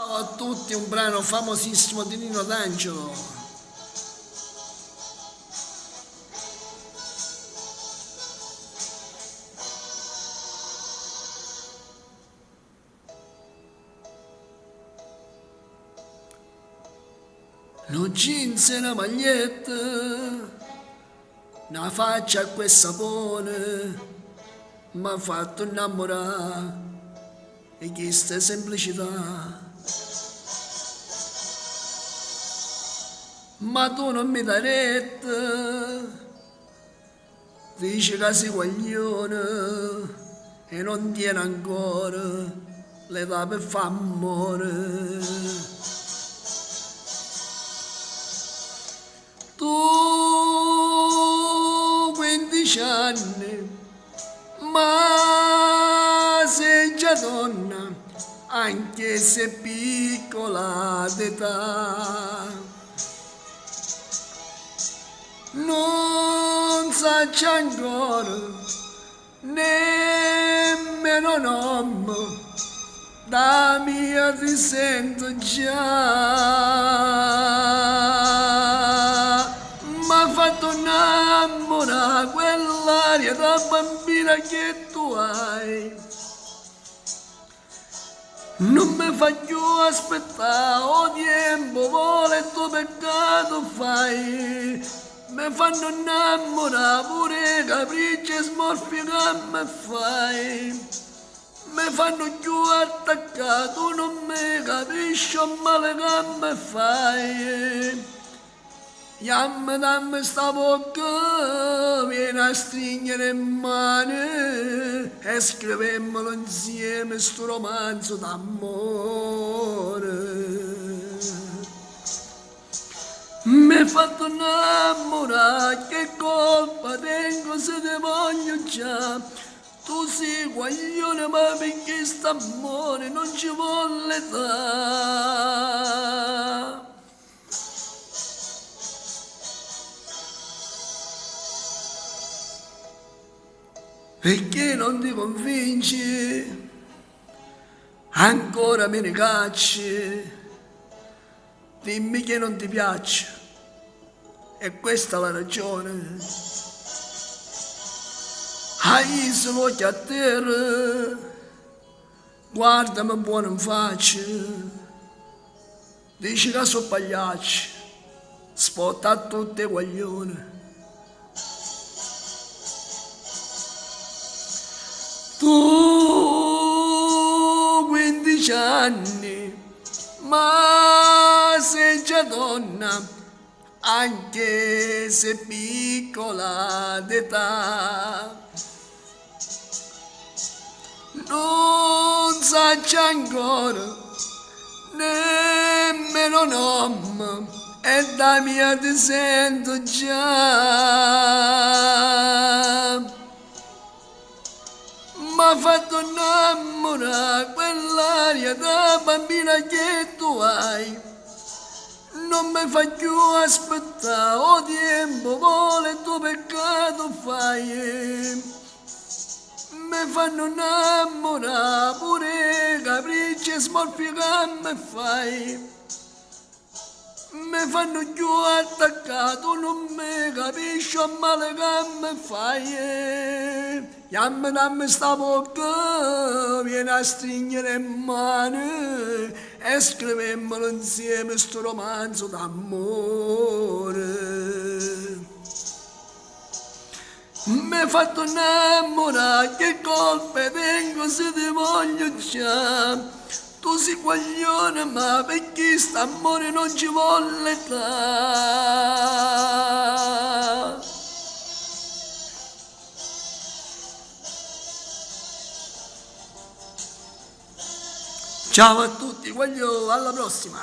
Ciao a tutti, un brano famosissimo di Nino d'Angelo. Lo jeans e una maglietta, una faccia a quel sapone, m'ha fatto innamorare e questa semplicità. Ma tu non mi dai retta, dici che sei guaglione e non tieni ancora l'età per fare amore. Tu 15 anni, ma sei già donna, anche se piccola d'età. Non sacci ancora nemmeno nome, da mia ti sento già. M'ha fatto innamorare quell'aria da bambina che tu hai. Non mi fa più aspettare, o tempo vuole il tuo peccato fai. Mi fanno innamorare pure capricci e smorfie che mi fai. Mi fanno più attaccato, tu non mi capisci il male che mi fai. Dammi, dammi sta bocca, vieni a stringere in mano e scrivemmelo insieme sto romanzo d'amore. Mi hai fatto innamorare, che colpa tengo se ti voglio già. Tu sei guaglione ma perché st'amore non ci vuole da. Perché non ti convinci? Ancora me ne cacci? Dimmi che non ti piace. E questa è la ragione. Hai solo occhi a terra, guardami buono in faccia. Dici che sono pagliacci, spotta a tutte guaglione. Tu 15 anni, ma sei già donna, anche se piccola d'età. Non sacci ancora nemmeno nome e da mia ti sento già. M'ha fatto innamorare quell'aria da bambina che tu hai. Non mi fai più aspettare, o tempo vuole il tuo peccato fai. Mi fanno innamorare pure capricci e smorfie che mi fai. Mi fanno più attaccato, non mi capisci il male che mi fai. Dammi sta bocca, vieni a stringere in mano e scrivemmelo insieme sto romanzo d'amore. Mi hai fatto innamorare, che colpe tengo se ti voglio già. Tu sei guaglione ma perché st'amore non ci vuole da. Ciao a tutti, voglio alla prossima!